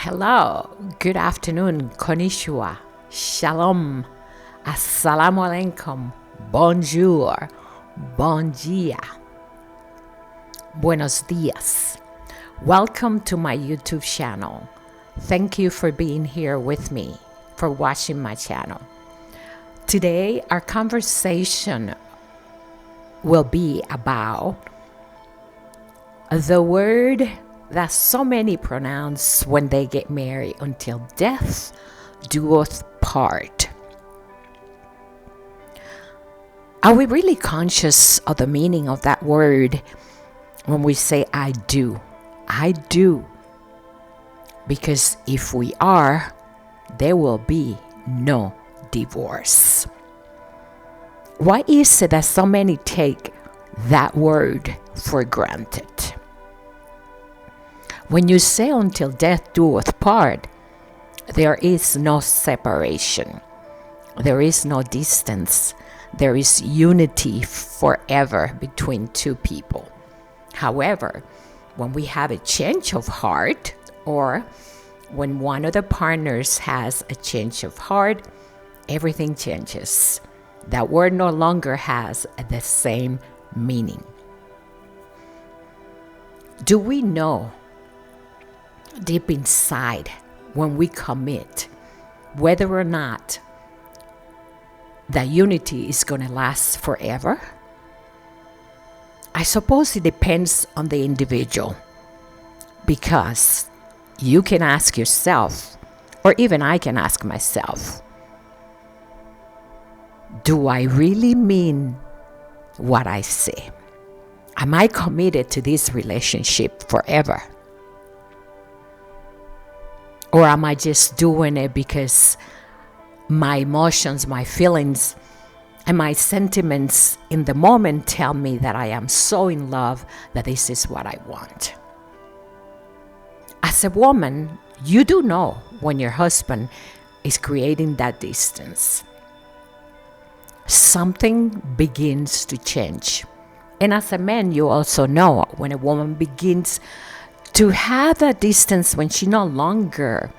Hello, good afternoon, konnichiwa, shalom, assalamu alaikum, bonjour, bon dia, buenos dias. Welcome to my YouTube channel. Thank you for being here with me, for watching my channel. Today, our conversation will be about the word that so many pronounce when they get married: until death doeth part. Are we really conscious of the meaning of that word when we say I do? I do. Because if we are, there will be no divorce. Why is it that so many take that word for granted? When you say until death doeth part, there is no separation. There is no distance. There is unity forever between two people. However, when we have a change of heart, or when one of the partners has a change of heart, everything changes. That word no longer has the same meaning. Do we know deep inside when we commit whether or not that unity is going to last forever? I suppose it depends on the individual, because you can ask yourself, or even I can ask myself, do I really mean what I say? Am I committed to this relationship forever? Or am I just doing it because my emotions, my feelings, and my sentiments in the moment tell me that I am so in love that this is what I want? As a woman, you do know when your husband is creating that distance. Something begins to change. And as a man, you also know when a woman begins to have that distance, when she no longer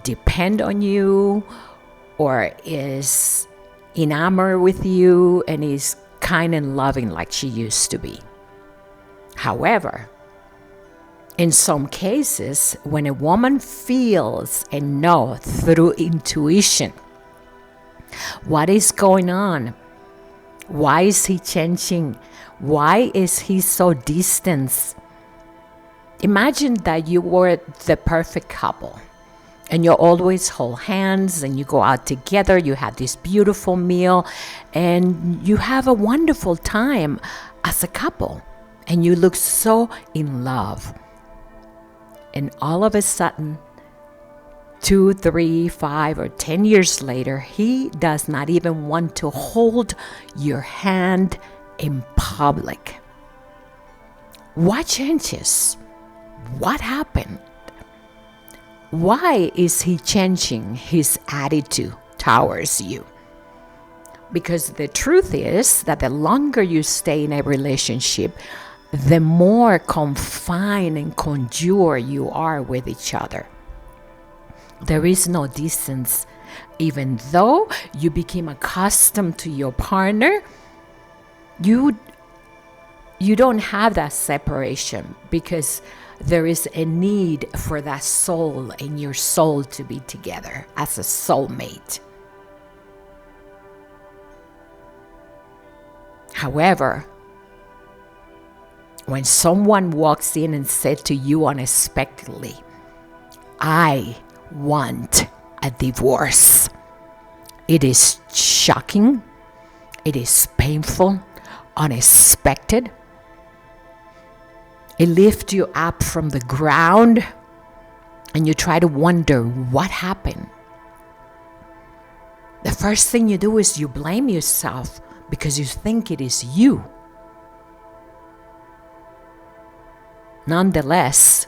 depend on you or is enamored with you and is kind and loving like she used to be. However, in some cases, when a woman feels and knows through intuition what is going on, why is he changing, why is he so distant? Imagine that you were the perfect couple and you always hold hands and you go out together, you have this beautiful meal and you have a wonderful time as a couple and you look so in love. And all of a sudden, 2, 3, 5, or 10 years later, he does not even want to hold your hand in public. What changes? What happened? Why is he changing his attitude towards you? Because the truth is that the longer you stay in a relationship, the more confined and conjured you are with each other. There is no distance. Even though you became accustomed to your partner, you don't have that separation, because there is a need for that soul and your soul to be together as a soulmate. However, when someone walks in and said to you unexpectedly, I want a divorce, it is shocking, it is painful, unexpected. It lifts you up from the ground and you try to wonder what happened. The first thing you do is you blame yourself because you think it is you. Nonetheless,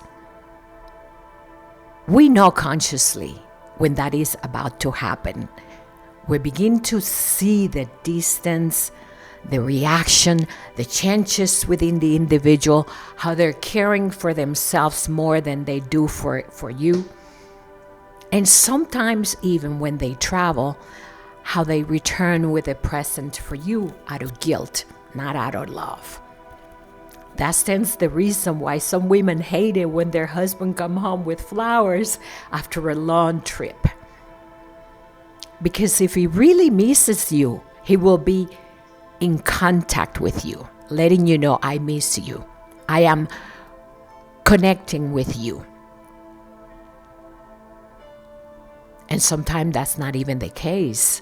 we know consciously when that is about to happen. We begin to see the distance, the reaction, the changes within the individual, how they're caring for themselves more than they do for you. And sometimes even when they travel, how they return with a present for you out of guilt, not out of love. That stands the reason why some women hate it when their husband come home with flowers after a long trip. Because if he really misses you, he will be in contact with you, letting you know, I miss you. I am connecting with you. And sometimes that's not even the case.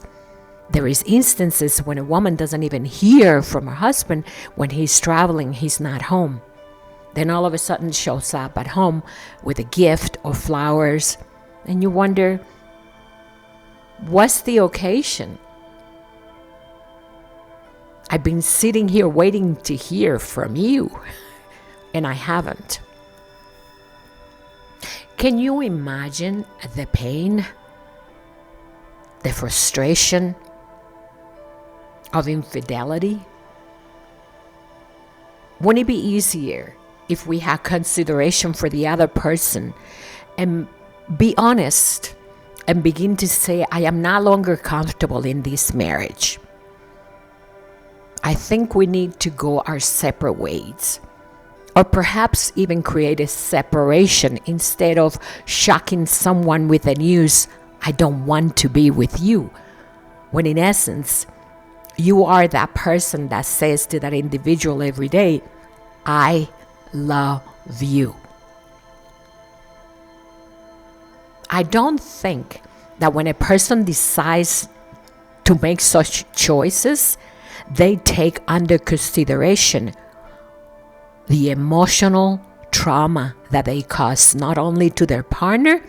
There is instances when a woman doesn't even hear from her husband when he's traveling, he's not home. Then all of a sudden shows up at home with a gift or flowers. And you wonder, what's the occasion? I've been sitting here waiting to hear from you, and I haven't. Can you imagine the pain, the frustration of infidelity? Wouldn't it be easier if we had consideration for the other person and be honest and begin to say, I am no longer comfortable in this marriage. I think we need to go our separate ways. Or perhaps even create a separation instead of shocking someone with the news, I don't want to be with you. When in essence, you are that person that says to that individual every day, I love you. I don't think that when a person decides to make such choices, they take under consideration the emotional trauma that they cause not only to their partner,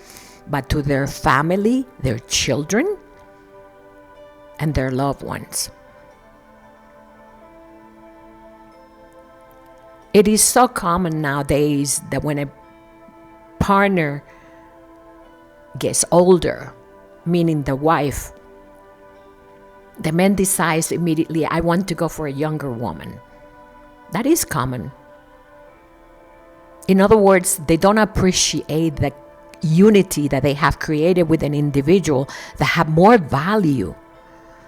but to their family, their children, and their loved ones. It is so common nowadays that when a partner gets older, meaning the wife, the man decides immediately, I want to go for a younger woman. That is common. In other words, they don't appreciate the unity that they have created with an individual that have more value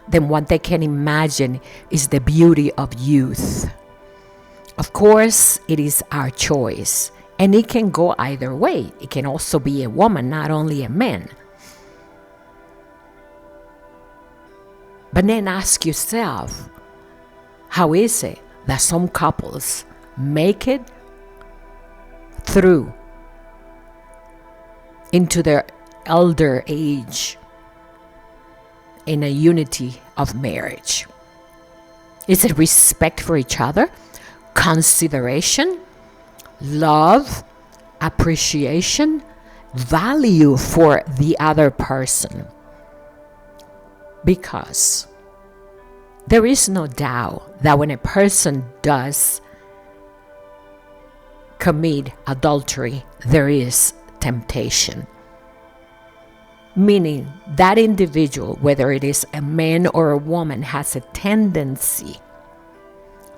than what they can imagine is the beauty of youth. Of course, it is our choice, and it can go either way. It can also be a woman, not only a man. But then ask yourself, how is it that some couples make it through into their elder age in a unity of marriage? Is it respect for each other, consideration, love, appreciation, value for the other person? Because there is no doubt that when a person does commit adultery, there is temptation. Meaning that individual, whether it is a man or a woman, has a tendency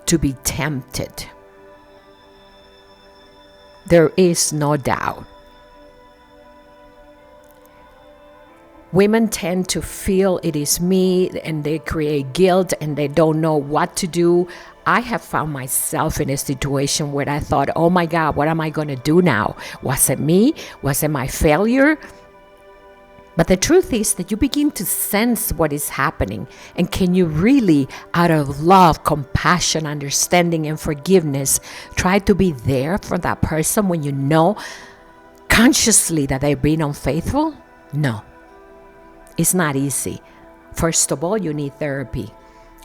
to be tempted. There is no doubt. Women tend to feel it is me, and they create guilt and they don't know what to do. I have found myself in a situation where I thought, oh my God, what am I going to do now? Was it me? Was it my failure? But the truth is that you begin to sense what is happening. And can you really, out of love, compassion, understanding, and forgiveness, try to be there for that person when you know consciously that they've been unfaithful? No. It's not easy. First of all, you need therapy.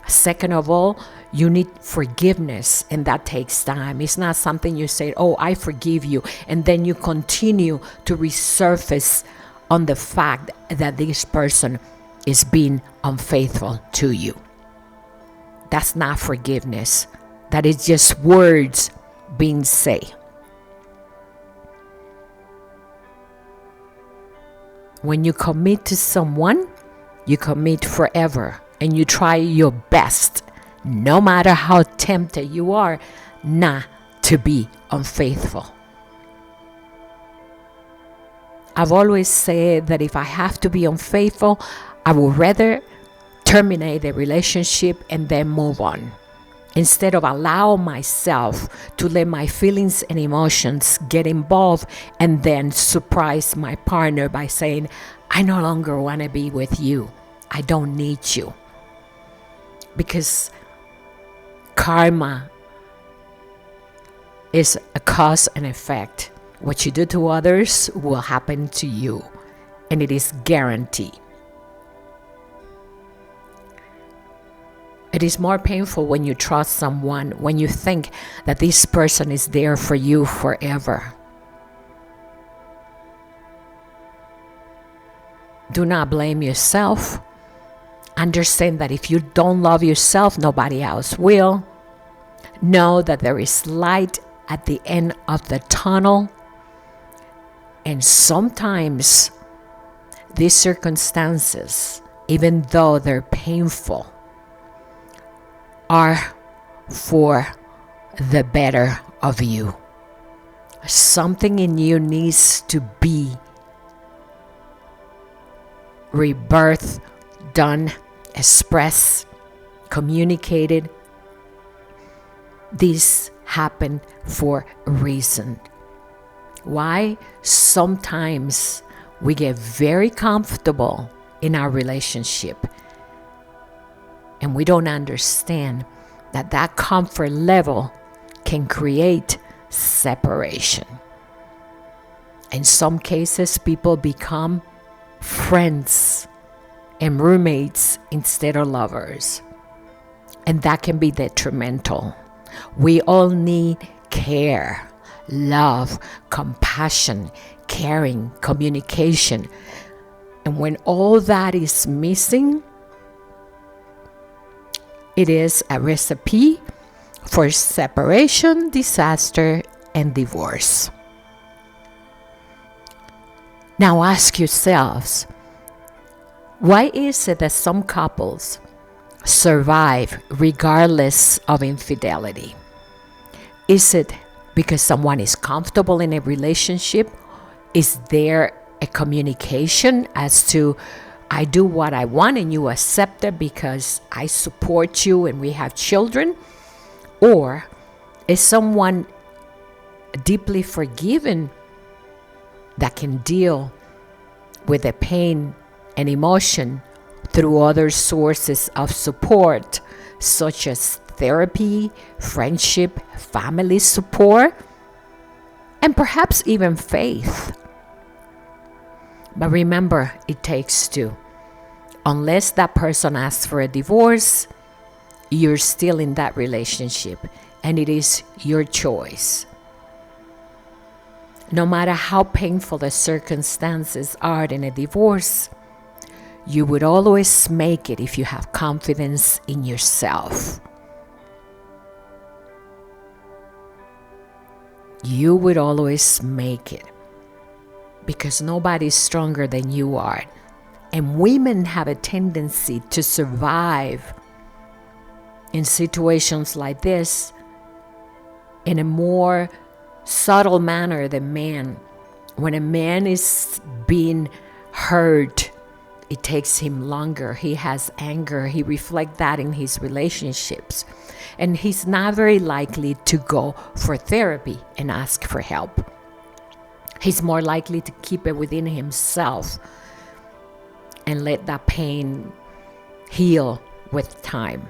Second of all, you need forgiveness, and that takes time. It's not something you say, oh, I forgive you, and then you continue to resurface on the fact that this person is being unfaithful to you. That's not forgiveness. That is just words being said. When you commit to someone, you commit forever, and you try your best no matter how tempted you are not to be unfaithful. I've always said that if I have to be unfaithful, I would rather terminate the relationship and then move on, instead of allow myself to let my feelings and emotions get involved and then surprise my partner by saying, I no longer want to be with you. I don't need you. Because karma is a cause and effect. What you do to others will happen to you, and it is guaranteed. It is more painful when you trust someone, when you think that this person is there for you forever. Do not blame yourself. Understand that if you don't love yourself, nobody else will. Know that there is light at the end of the tunnel. And sometimes these circumstances, even though they're painful, are for the better of you. Something in you needs to be rebirthed, done, expressed, communicated. This happened for a reason. Why? Sometimes we get very comfortable in our relationship, and we don't understand that that comfort level can create separation. In some cases, people become friends and roommates instead of lovers, and that can be detrimental. We all need care, love, compassion, caring, communication. And when all that is missing, it is a recipe for separation, disaster, and divorce. Now ask yourselves, why is it that some couples survive regardless of infidelity? Is it because someone is comfortable in a relationship? Is there a communication as to, I do what I want and you accept it because I support you and we have children? Or is someone deeply forgiven that can deal with the pain and emotion through other sources of support, such as therapy, friendship, family support, and perhaps even faith? But remember, it takes two. Unless that person asks for a divorce, you're still in that relationship, and it is your choice. No matter how painful the circumstances are in a divorce, you would always make it if you have confidence in yourself. You would always make it, because nobody's stronger than you are. And women have a tendency to survive in situations like this in a more subtle manner than men. When a man is being hurt, it takes him longer. He has anger. He reflects that in his relationships. And he's not very likely to go for therapy and ask for help. He's more likely to keep it within himself and let that pain heal with time.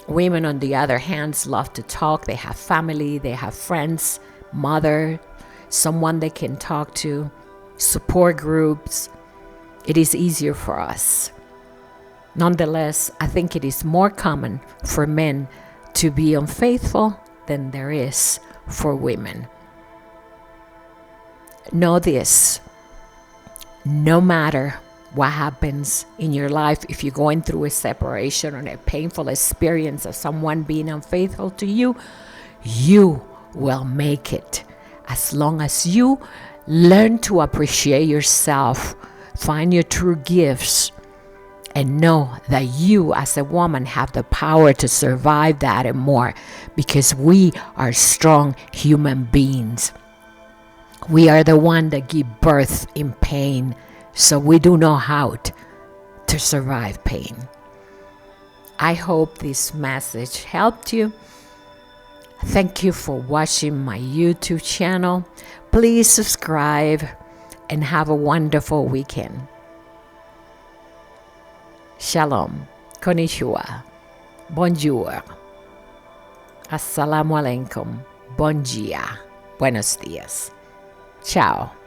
Women, on the other hand, love to talk. They have family, they have friends, mother, someone they can talk to, support groups. It is easier for us. Nonetheless, I think it is more common for men to be unfaithful than there is for women. Know this: no matter what happens in your life, if you're going through a separation or a painful experience of someone being unfaithful to you, you will make it. As long as you learn to appreciate yourself, find your true gifts, And know that you as a woman have the power to survive that and more, because we are strong human beings. We are the one that give birth in pain, so we do know how to survive pain. I hope this message helped you. Thank you for watching my YouTube channel. Please subscribe and have a wonderful weekend. Shalom, konnichiwa, bonjour, assalamu alaikum, bon dia, buenos dias. Ciao.